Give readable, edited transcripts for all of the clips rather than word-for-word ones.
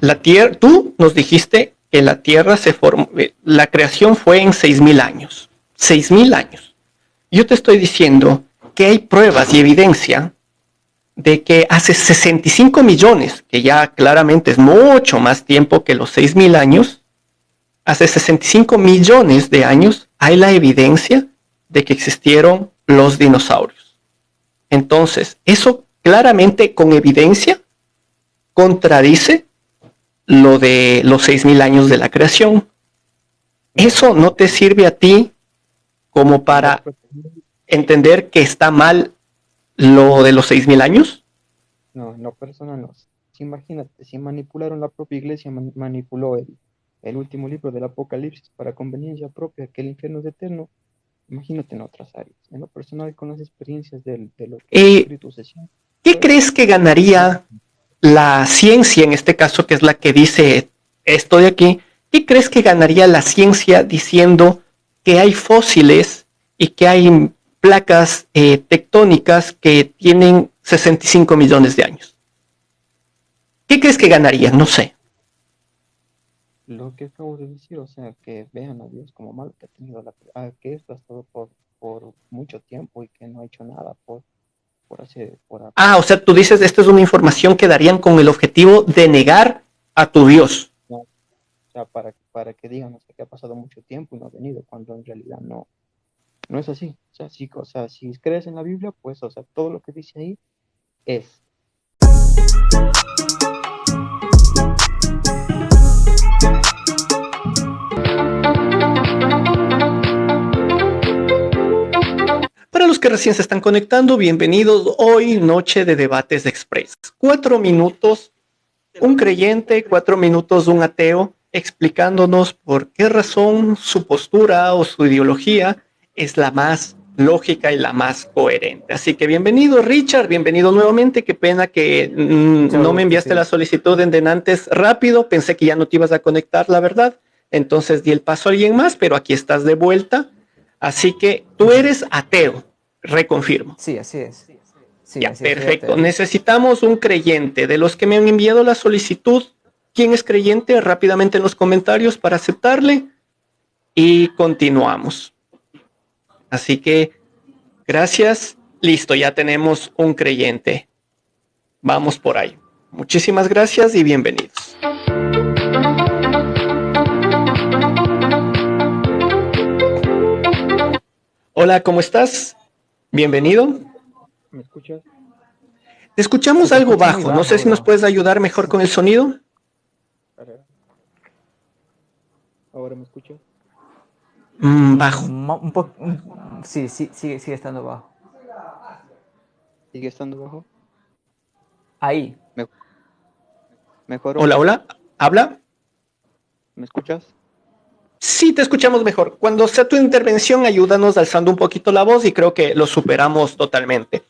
la tierra, tú nos dijiste que la tierra se formó, la creación fue en 6.000 años. 6.000 años. Yo te estoy diciendo que hay pruebas y evidencia de que hace 65 millones, que ya claramente es mucho más tiempo que los 6.000 años, hace 65 millones de años hay la evidencia de que existieron los dinosaurios. Entonces, eso claramente con evidencia contradice lo de los 6.000 años de la creación. ¿Eso no te sirve a ti como para entender que está mal lo de los 6.000 años? No, no, personal no. Si imagínate, si manipularon la propia iglesia, manipuló el último libro del Apocalipsis para conveniencia propia, que el infierno es eterno, imagínate en otras áreas. En lo personal, con las experiencias de lo que el Eh, espíritu se siente, ¿Qué pues, crees que no, ganaría la ciencia, en este caso, que es la que dice esto de aquí? ¿Qué crees que ganaría la ciencia diciendo que hay fósiles y que hay placas tectónicas que tienen 65 millones de años? ¿Qué crees que ganaría? No sé. lo que acabo de decir, o sea, que vean a Dios como malo que ha tenido que esto ha estado por mucho tiempo y que no ha hecho nada por hacer, Ah, o sea, tú dices, esta es una información que darían con el objetivo de negar a tu Dios. no, o sea, para que digan, o sea, que ha pasado mucho tiempo y no ha venido, cuando en realidad no, no es así. O sea, sí, o sea, si crees en la Biblia, pues, o sea, todo lo que dice ahí es. Para los que recién se están conectando, bienvenidos hoy, noche de debates express. 4 minutos, un creyente, 4 minutos, un ateo, explicándonos por qué razón su postura o su ideología es la más lógica y la más coherente. Así que bienvenido, Richard, bienvenido nuevamente. Qué pena que Mucho no me gusto, enviaste la sí. solicitud en antes rápido. Pensé que ya no te ibas a conectar, la verdad. Entonces di el paso a alguien más, pero aquí estás de vuelta. Así que tú Ujú. eres ateo, reconfirmo. Sí, así es. Sí, Ya, así es, soy perfecto. ateo. Necesitamos un creyente. De los que me han enviado la solicitud, ¿quién es creyente? Rápidamente en los comentarios para aceptarle y continuamos. Así que, gracias. Listo, ya tenemos un creyente. Vamos por ahí. Muchísimas gracias y bienvenidos. Hola, ¿cómo estás? Bienvenido. ¿Me escuchas? Te Se escuchamos te algo escucha muy bajo. No sé bajo, si nos bro. puedes ayudar mejor con el sonido. Para- ¿Ahora me escuchas? Bajo. Un poco. Sí, sí, sigue estando bajo. ¿Sigue estando bajo? Ahí. ¿Me- ¿Mejoró? Hola, hola. ¿Habla? ¿Me escuchas? Sí, te escuchamos mejor. Cuando sea tu intervención, ayúdanos alzando un poquito la voz y creo que lo superamos totalmente.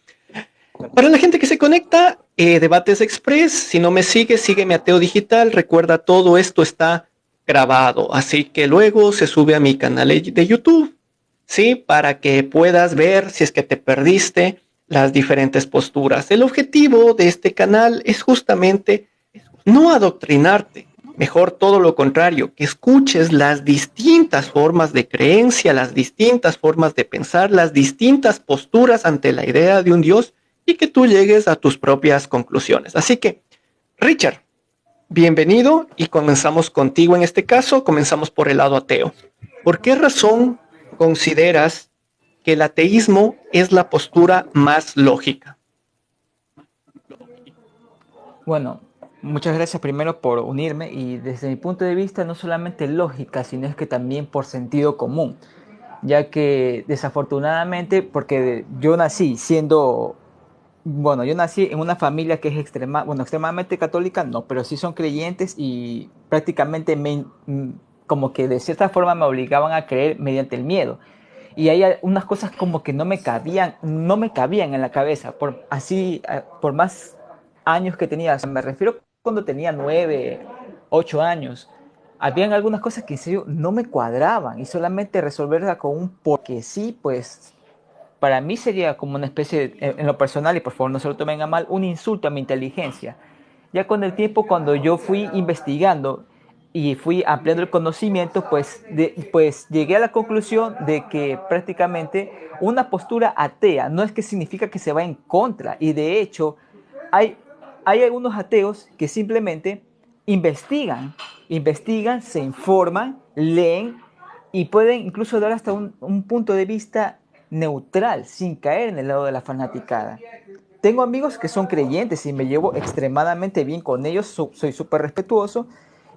Para la gente que se conecta, Debates Express, si no me sigues, sígueme a Teo Digital. Recuerda, todo esto está grabado, así que luego se sube a mi canal de YouTube, ¿sí? Para que puedas ver si es que te perdiste las diferentes posturas. El objetivo de este canal es justamente no adoctrinarte, mejor todo lo contrario, que escuches las distintas formas de creencia, las distintas formas de pensar, las distintas posturas ante la idea de un Dios y que tú llegues a tus propias conclusiones. Así que, Richard, bienvenido y comenzamos contigo en este caso, comenzamos por el lado ateo. ¿Por qué razón consideras que el ateísmo es la postura más lógica? Bueno, muchas gracias primero por unirme y desde mi punto de vista no solamente lógica, sino es que también por sentido común, ya que desafortunadamente, porque yo nací siendo, bueno, yo nací en una familia que es extremadamente católica, no, pero sí son creyentes y prácticamente como que de cierta forma me obligaban a creer mediante el miedo. Y hay unas cosas como que no me cabían en la cabeza, por más años que tenía, o sea, me refiero cuando tenía 9, 8 años. Habían algunas cosas que en serio no me cuadraban y solamente resolverla con un porque sí, pues para mí sería como una especie, en lo personal, y por favor no se lo tomen a mal, un insulto a mi inteligencia. Ya con el tiempo, cuando yo fui investigando y fui ampliando el conocimiento, pues llegué a la conclusión de que prácticamente una postura atea no es que significa que se va en contra, y de hecho hay, hay algunos ateos que simplemente investigan, se informan, leen y pueden incluso dar hasta un punto de vista neutral, sin caer en el lado de la fanaticada. Tengo amigos que son creyentes y me llevo extremadamente bien con ellos, soy súper respetuoso,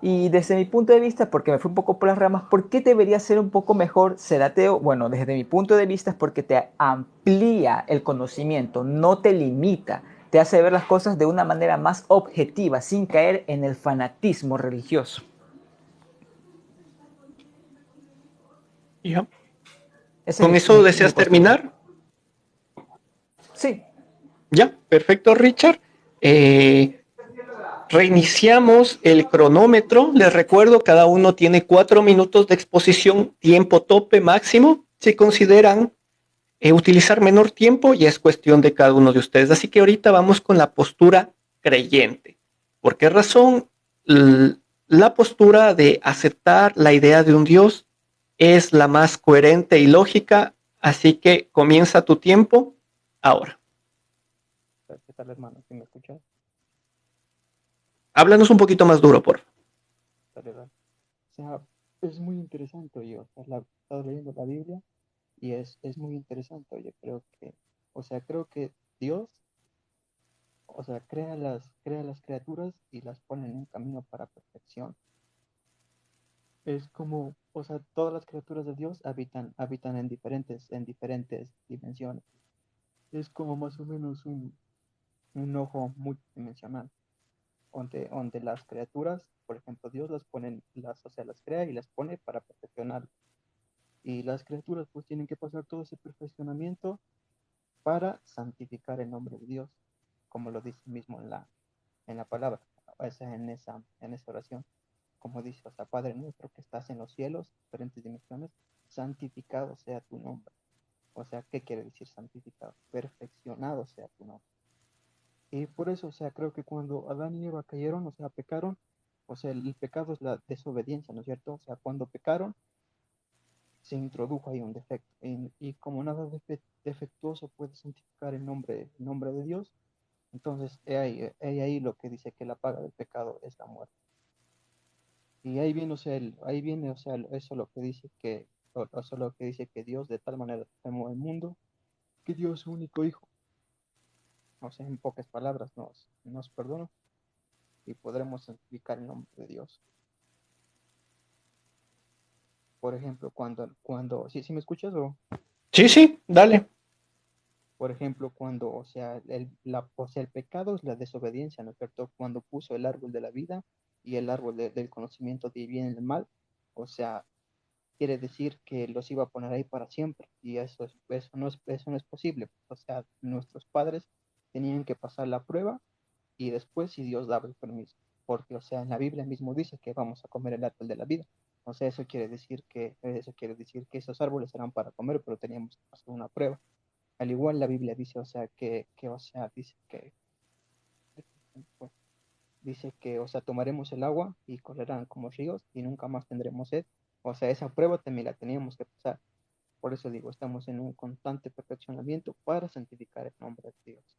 y desde mi punto de vista, porque me fui un poco por las ramas, ¿por qué debería ser un poco mejor ser ateo? Bueno, desde mi punto de vista es porque te amplía el conocimiento, no te limita, te hace ver las cosas de una manera más objetiva, sin caer en el fanatismo religioso. ¿Ya? Ese ¿Con es eso mi deseas postura. terminar? Sí, Ya, perfecto, Richard. Eh, Reiniciamos el cronómetro. Les recuerdo, cada uno tiene 4 minutos de exposición, tiempo tope máximo. Si consideran utilizar menor tiempo, ya es cuestión de cada uno de ustedes. Así que ahorita vamos con la postura creyente. ¿Por qué razón? La postura de aceptar la idea de un Dios es la más coherente y lógica. Así que comienza tu tiempo ahora. ¿Qué tal, hermano? ¿Sí me escuchas? Háblanos un poquito más duro, por favor. Dale, dale. O sea, es muy interesante, oye. O sea, he estado leyendo la Biblia y es muy interesante, oye. Creo que Dios, o sea, crea las criaturas y las pone en un camino para perfección. Es como, o sea, todas las criaturas de Dios habitan en diferentes dimensiones. Es como más o menos un ojo multidimensional, donde las criaturas, por ejemplo, Dios o sea, las crea y las pone para perfeccionar. Y las criaturas pues tienen que pasar todo ese perfeccionamiento para santificar el nombre de Dios, como lo dice mismo en la palabra, o sea, en esa oración, como dice, o sea, Padre nuestro que estás en los cielos, diferentes dimensiones, santificado sea tu nombre. O sea, ¿qué quiere decir santificado? Perfeccionado sea tu nombre. Y por eso, o sea, creo que cuando Adán y Eva cayeron, o sea, pecaron, o sea, el pecado es la desobediencia, ¿no es cierto? O sea, cuando pecaron, se introdujo ahí un defecto. Y como nada defectuoso puede santificar el nombre de Dios, entonces he ahí lo que dice que la paga del pecado es la muerte. Y ahí viene, o sea, ahí viene, o sea, eso lo que dice eso lo que dice que Dios de tal manera amó el mundo, que dio a su único hijo. O sea, en pocas palabras, nos perdonó y podremos santificar el nombre de Dios. Por ejemplo, ¿sí me escuchas? Sí, sí, dale. Por ejemplo, cuando, o sea, el pecado es la desobediencia, ¿no es cierto? Cuando puso el árbol de la vida y el árbol del conocimiento de bien y del mal, o sea, quiere decir que los iba a poner ahí para siempre y eso no es posible. O sea, nuestros padres tenían que pasar la prueba y después si Dios daba el permiso, porque, o sea, en la Biblia mismo dice que vamos a comer el árbol de la vida. O sea, eso quiere decir que esos árboles eran para comer, pero teníamos que pasar una prueba. Al igual la Biblia dice, o sea, o sea, dice que, o sea, tomaremos el agua y correrán como ríos y nunca más tendremos sed. O sea, esa prueba también la teníamos que pasar. Por eso digo, estamos en un constante perfeccionamiento para santificar el nombre de Dios.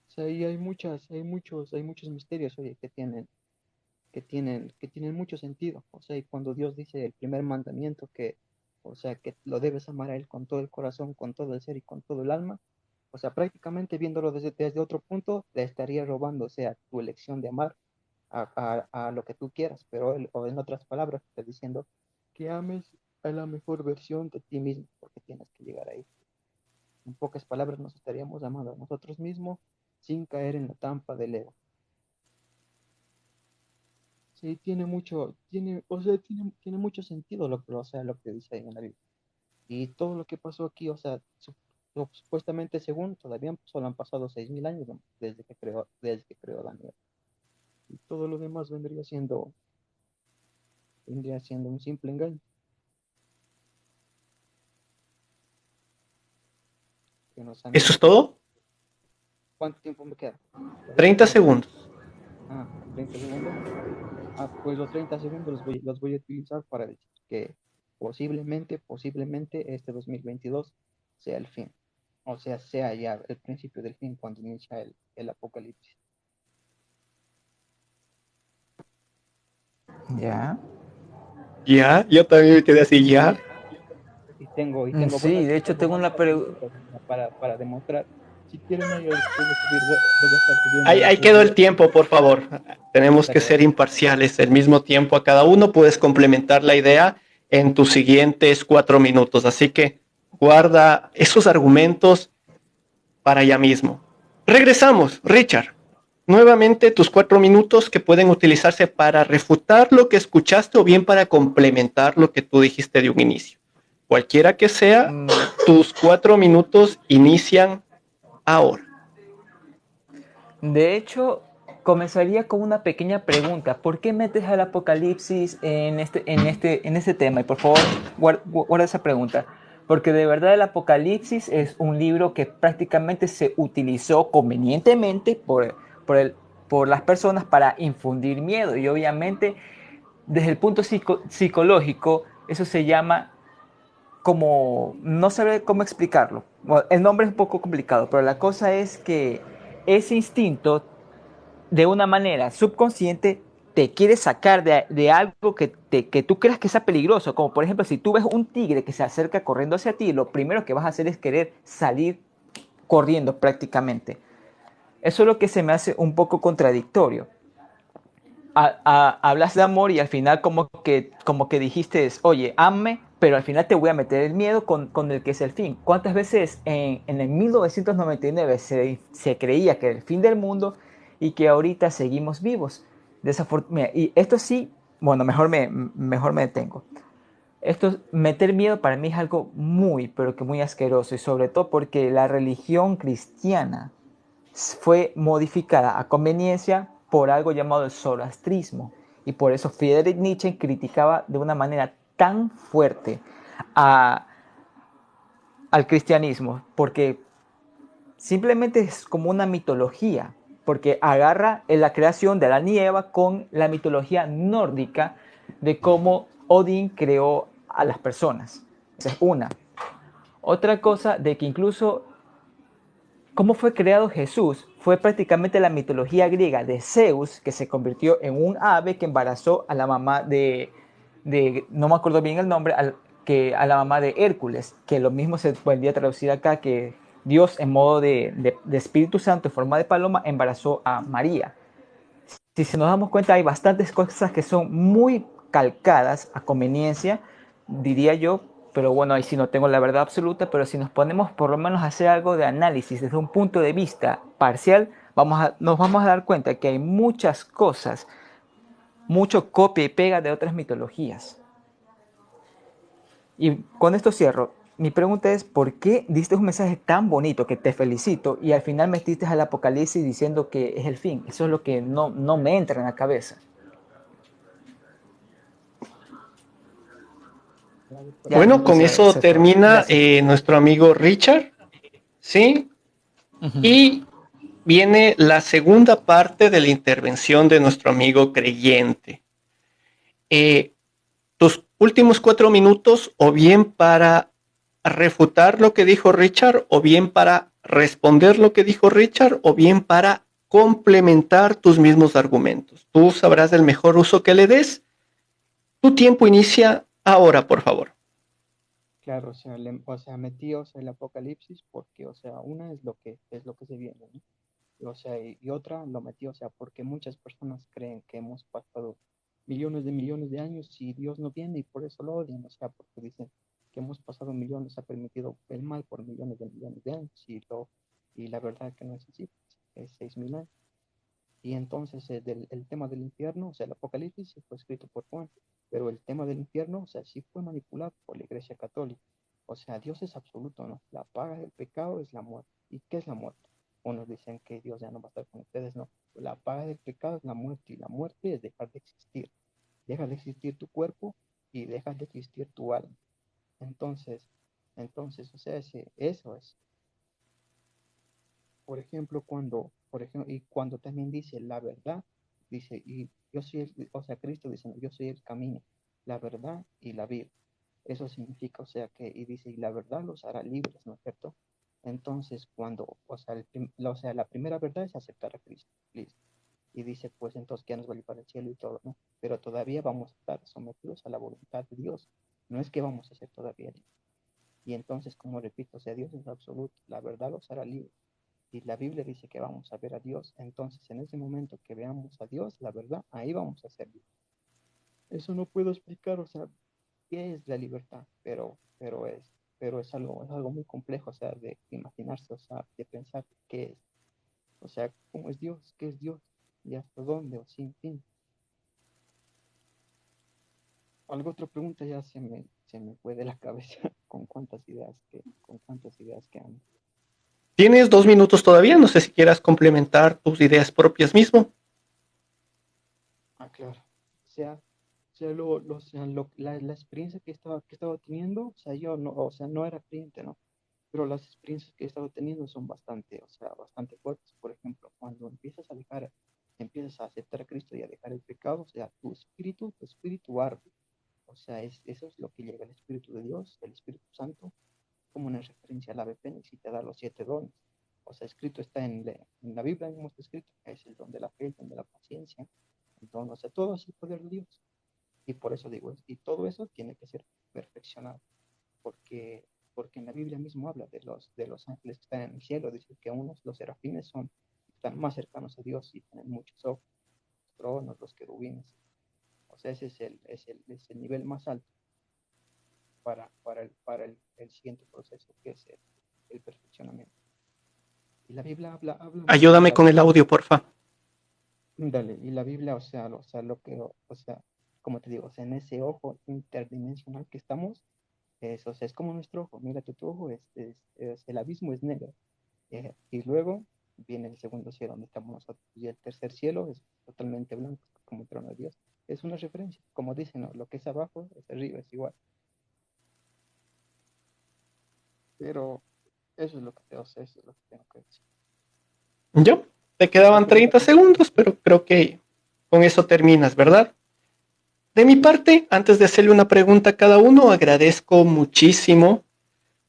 O sea, y hay muchos misterios, oye, que tienen mucho sentido. O sea, y cuando Dios dice el primer mandamiento o sea, que lo debes amar a Él con todo el corazón, con todo el ser y con todo el alma, o sea, prácticamente viéndolo desde otro punto, le estaría robando, o sea, tu elección de amar a lo que tú quieras, pero o en otras palabras, está diciendo que ames a la mejor versión de ti mismo, porque tienes que llegar ahí. En pocas palabras, nos estaríamos amando a nosotros mismos sin caer en la trampa del ego. Sí, o sea, tiene mucho sentido o sea, lo que dice ahí en la Biblia. Y todo lo que pasó aquí, o sea, supuestamente según, todavía solo han pasado 6.000 años, ¿no? Desde que creó Daniel. Y todo lo demás vendría siendo un simple engaño. Que nos han ¿Eso es engañado. todo? ¿Cuánto tiempo me queda? ¿Todavía? 30 segundos. 30 segundos. Pues los 30 segundos los voy a utilizar para decir que posiblemente este 2022 sea el fin. O sea ya el principio del fin cuando inicia el apocalipsis. Ya. Ya, yo también me quedé así, ya. Y tengo Sí, de hecho tengo una pregunta. pruebas para demostrar. Si quieren, ahí después de subir, voy a estar subiendo Ahí los quedó el videos. tiempo, por favor. Tenemos que Dale, ser dale. imparciales, el mismo tiempo a cada uno. Puedes complementar la idea en tus siguientes 4 minutos. Así que guarda esos argumentos para ya mismo. Regresamos, Richard. Nuevamente tus 4 minutos que pueden utilizarse para refutar lo que escuchaste o bien para complementar lo que tú dijiste de un inicio. Cualquiera que sea, Mm, tus 4 minutos inician ahora. De hecho, comenzaría con una pequeña pregunta. ¿Por qué metes al apocalipsis en este tema? Y por favor, guarda esa pregunta. Porque de verdad el Apocalipsis es un libro que prácticamente se utilizó convenientemente por, el, por las personas para infundir miedo. Y obviamente, desde el punto psicológico, eso se llama como, no sé cómo explicarlo. Bueno, el nombre es un poco complicado, pero la cosa es que ese instinto de una manera subconsciente te quiere sacar de algo que tú creas que sea peligroso, como por ejemplo si tú ves un tigre que se acerca corriendo hacia ti, lo primero que vas a hacer es querer salir corriendo prácticamente. Eso es lo que se me hace un poco contradictorio. Hablas de amor y al final como que dijiste, oye, ame, pero al final te voy a meter el miedo con el que es el fin. ¿Cuántas veces en el 1999 se creía que era el fin del mundo y que ahorita seguimos vivos? Y esto sí, bueno, mejor me detengo. Esto, meter miedo para mí es algo muy, pero que muy asqueroso y sobre todo porque la religión cristiana fue modificada a conveniencia por algo llamado el zoroastrismo. Y por eso Friedrich Nietzsche criticaba de una manera tan fuerte a, al cristianismo, porque simplemente es como una mitología, porque agarra en la creación de Adán y Eva con la mitología nórdica de cómo Odín creó a las personas. Esa es una. Otra cosa de que incluso cómo fue creado Jesús fue prácticamente la mitología griega de Zeus, que se convirtió en un ave que embarazó a la mamá no me acuerdo bien el nombre, a la mamá de Hércules, que lo mismo se podría traducir acá, que Dios en modo de Espíritu Santo en forma de paloma embarazó a María. Si se nos damos cuenta, hay bastantes cosas que son muy calcadas a conveniencia, diría yo, pero bueno, ahí sí no tengo la verdad absoluta, pero si nos ponemos por lo menos a hacer algo de análisis desde un punto de vista parcial, nos vamos a dar cuenta que hay muchas cosas, mucho copia y pega de otras mitologías. Y con esto cierro. Mi pregunta es, ¿por qué diste un mensaje tan bonito que te felicito y al final metiste al apocalipsis diciendo que es el fin? Eso es lo que no me entra en la cabeza. Ya, Bueno, con eso eso es todo. termina Gracias. nuestro amigo Richard, ¿sí? Ujú. Y viene la segunda parte de la intervención de nuestro amigo creyente. Eh, Tus últimos 4 minutos, o bien para refutar lo que dijo Richard, o bien para responder lo que dijo Richard, o bien para complementar tus mismos argumentos. Tú sabrás el mejor uso que le des. Tu tiempo inicia ahora, por favor. Claro, metí, el apocalipsis porque, una es lo que se viene, ¿no? Y otra lo metí, porque muchas personas creen que hemos pasado millones de años y Dios no viene y por eso lo odian, porque dicen que hemos pasado millones, ha permitido el mal por millones de años y la verdad que no es así, es 6.000 años. Y entonces el tema del infierno, el Apocalipsis sí fue escrito por Juan, pero el tema del infierno, sí fue manipulado por la Iglesia Católica. Dios es absoluto, ¿no? La paga del pecado es la muerte. ¿Y qué es la muerte? Unos dicen que Dios ya no va a estar con ustedes, no. La paga del pecado es la muerte y la muerte es dejar de existir. Deja de existir tu cuerpo y deja de existir tu alma. Entonces, eso es. Por ejemplo, y cuando también dice la verdad, dice, y yo soy, o sea, Cristo dice, yo soy el camino, la verdad y la vida. Eso significa, o sea, que, y dice, y la verdad los hará libres, ¿no es cierto? Entonces, cuando, o sea, o sea, la primera verdad es aceptar a Cristo, listo. Y dice, pues entonces ya nos va a ir para el cielo y todo, ¿no? Pero todavía vamos a estar sometidos a la voluntad de Dios. No es que vamos a ser todavía libres. Y entonces, como repito, o sea, Dios es absoluto, la verdad los hará libres. Y la Biblia dice que vamos a ver a Dios. Entonces, en ese momento que veamos a Dios, la verdad, ahí vamos a ser libres. Eso no puedo explicar, o sea, qué es la libertad, pero es algo muy complejo, o sea, de imaginarse, o sea, de pensar qué es, o sea, cómo es Dios, qué es Dios, y hasta dónde, o sin fin. Alguna otra pregunta ya se me fue de la cabeza con cuántas ideas que ando. Tienes 2 minutos todavía, no sé si quieras complementar tus ideas propias mismo. Ah, claro. O sea, la experiencia que estaba teniendo, o sea, yo no, o sea, no era creyente, ¿no? Pero las experiencias que he estado teniendo son bastante, o sea, bastante fuertes. Por ejemplo, cuando empiezas a aceptar a Cristo y a dejar el pecado, o sea, tu espíritu arde. O sea, eso es lo que llega el Espíritu de Dios, el Espíritu Santo, como una referencia al ave fénix y te da los 7 dones. O sea, escrito está en la Biblia, mismo está escrito, es el don de la fe, el don de la paciencia, el don, o sea, todo es el poder de Dios. Y por eso digo, y todo eso tiene que ser perfeccionado, porque, porque en la Biblia mismo habla de los ángeles que están en el cielo, dice que unos, los serafines, están más cercanos a Dios y tienen muchos ojos, los tronos, los querubines. O sea, ese es el nivel más alto el siguiente proceso, que es el perfeccionamiento. Y la Biblia habla mucho de Ayúdame la con el visión. audio, porfa. Dale, y la Biblia, o sea, o sea, como te digo, o sea, en ese ojo interdimensional que estamos, o sea, es como nuestro ojo. Mira, tu ojo el abismo es negro. Y luego viene el segundo cielo donde estamos nosotros. Y el tercer cielo es totalmente blanco, como el trono de Dios. Es una referencia. Como dicen, ¿no? Lo que es abajo es arriba, es igual. Pero eso es lo que, o sea, eso es lo que tengo que decir. ¿Yo? Te ¿Otra quedaban pregunta? 30 segundos, pero creo que con eso terminas, ¿verdad? De mi parte, antes de hacerle una pregunta a cada uno, agradezco muchísimo,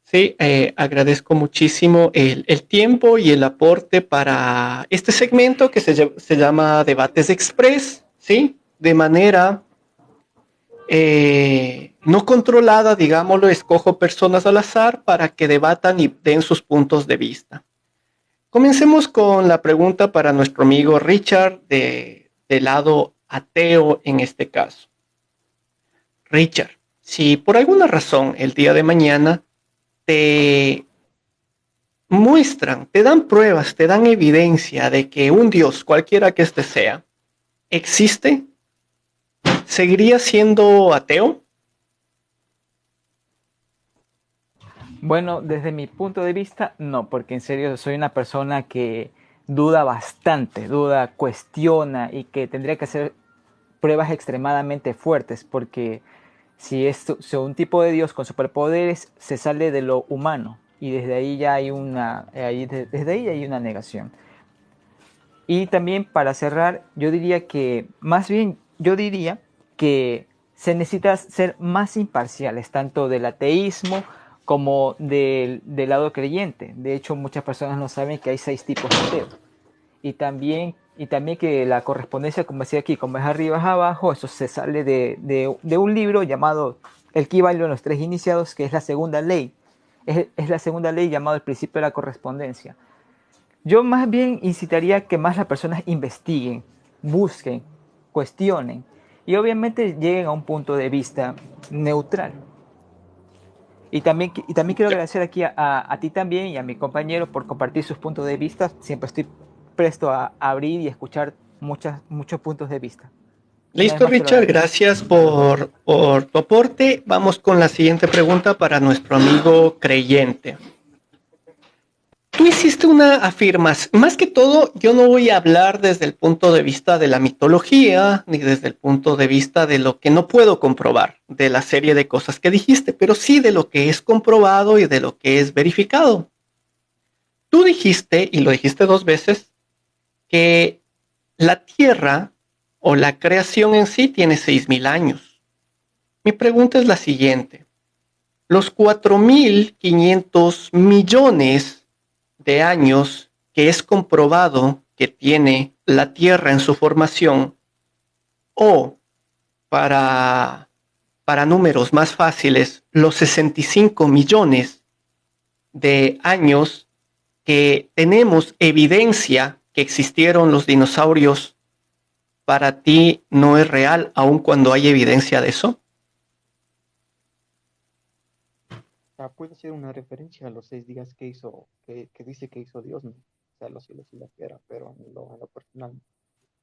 sí, agradezco muchísimo el tiempo y el aporte para este segmento que se llama Debates Express, ¿sí? De manera no controlada, digámoslo, escojo personas al azar para que debatan y den sus puntos de vista. Comencemos con la pregunta para nuestro amigo Richard del lado ateo en este caso. Richard, si por alguna razón el día de mañana te muestran, te dan pruebas, te dan evidencia de que un Dios, cualquiera que éste sea, existe, ¿seguirías siendo ateo? Bueno, desde mi punto de vista, no, porque en serio soy una persona que duda bastante, duda, cuestiona y que tendría que hacer pruebas extremadamente fuertes, porque si un tipo de Dios con superpoderes se sale de lo humano y desde ahí ya hay desde ahí hay una negación. Y también para cerrar, yo diría que, más bien, yo diría que se necesita ser más imparciales, tanto del ateísmo como del lado creyente. De hecho, muchas personas no saben que hay 6 tipos de ateos. Y también que la correspondencia, como decía aquí, como es arriba es abajo, eso se sale de un libro llamado El Kybalion, los 3 iniciados, que es la segunda ley. Es la segunda ley llamado el principio de la correspondencia. Yo más bien incitaría que más las personas investiguen, busquen, cuestionen y obviamente lleguen a un punto de vista neutral. Y también quiero agradecer aquí a ti también y a mi compañero por compartir sus puntos de vista. Siempre estoy presto a abrir y escuchar muchos puntos de vista. Una vez Listo, más te lo Richard, agradezco. gracias por tu aporte. Vamos con la siguiente pregunta para nuestro amigo creyente. Tú hiciste una afirmación, más que todo, yo no voy a hablar desde el punto de vista de la mitología, ni desde el punto de vista de lo que no puedo comprobar, de la serie de cosas que dijiste, pero sí de lo que es comprobado y de lo que es verificado. Tú dijiste, y lo dijiste 2 veces, que la Tierra o la creación en sí tiene 6.000 años. Mi pregunta es la siguiente. Los 4.500 millones de años que es comprobado que tiene la Tierra en su formación, o para números más fáciles, los 65 millones de años que tenemos evidencia que existieron los dinosaurios, ¿para ti no es real aun cuando hay evidencia de eso? O sea, puede ser una referencia a los 6 días que hizo, que dice que hizo Dios, ¿no? O sea, los cielos y la tierra, pero en lo personal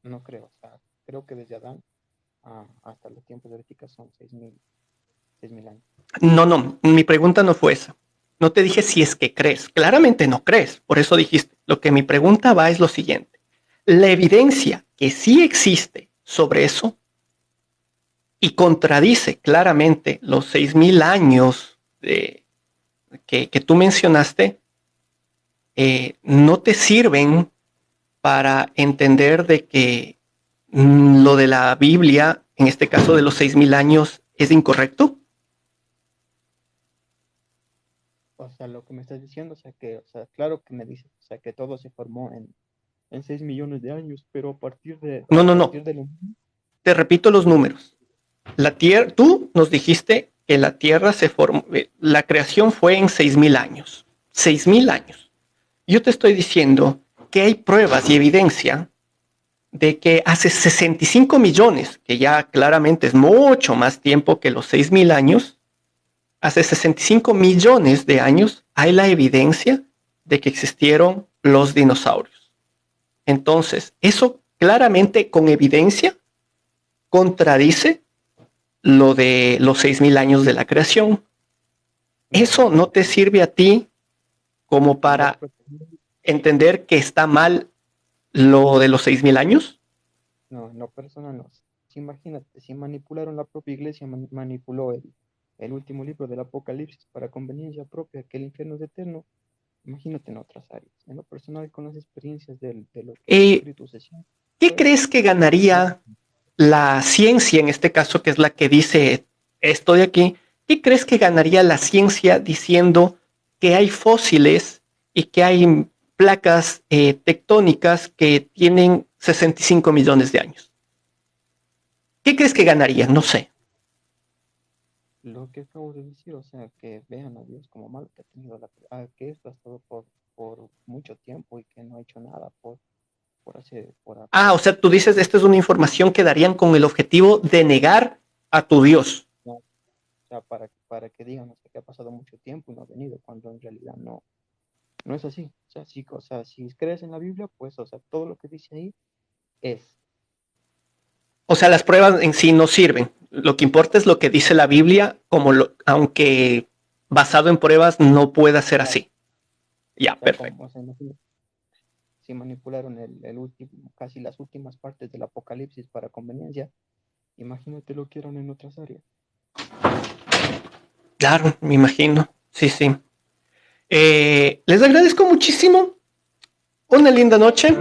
no creo. O sea, creo que desde Adán hasta los tiempos de ética son 6.000 años. No, mi pregunta no fue esa. No te dije si es que crees. Claramente no crees. Por eso dijiste. Lo que mi pregunta va es lo siguiente. La evidencia que sí existe sobre eso y contradice claramente los 6.000 años que tú mencionaste, no te sirven para entender de que lo de la Biblia, en este caso de los 6.000 años, es incorrecto. O sea, lo que me estás diciendo, o sea, claro que me dices, o sea, que todo se formó en 6 millones de años, pero No, a no, no. partir de lo... Te repito los números. La Tierra, tú nos dijiste que la Tierra se formó, la creación fue en 6.000 años. 6.000 años. Yo te estoy diciendo que hay pruebas y evidencia de que hace 65 millones, que ya claramente es mucho más tiempo que los 6.000 años, hace 65 millones de años hay la evidencia de que existieron los dinosaurios. Entonces, eso claramente con evidencia contradice lo de los 6.000 años de la creación. Eso no te sirve a ti como para entender que está mal lo de los 6.000 años. No, no, personal no. Si imagínate, si manipularon la propia iglesia, manipuló el último libro del Apocalipsis para conveniencia propia, que el infierno es eterno, imagínate en otras áreas. En lo personal, con las experiencias de lo que los espíritus se sienten, ¿Qué pues, crees que ganaría la ciencia, en este caso, que es la que dice esto de aquí? ¿Qué crees que ganaría la ciencia diciendo que hay fósiles y que hay placas tectónicas que tienen 65 millones de años? ¿Qué crees que ganaría? No sé. lo que acabo de decir, o sea, que vean a Dios como malo que ha tenido que esto ha estado por mucho tiempo y que no ha hecho nada por hacer, O sea, tú dices, esta es una información que darían con el objetivo de negar a tu Dios. no, o sea, para que digan, o sea, que ha pasado mucho tiempo y no ha venido, cuando en realidad no es así. O sea, sí, o sea, si crees en la Biblia, pues, o sea, todo lo que dice ahí es. O sea, las pruebas en sí no sirven. Lo que importa es lo que dice la Biblia, aunque basado en pruebas no pueda ser Claro, así. Ya, o sea, perfecto. o sea, imagínate, si manipularon el último, casi las últimas partes del Apocalipsis para conveniencia, imagínate lo que eran en otras áreas. Claro, me imagino. Sí. Les agradezco muchísimo. Una linda noche.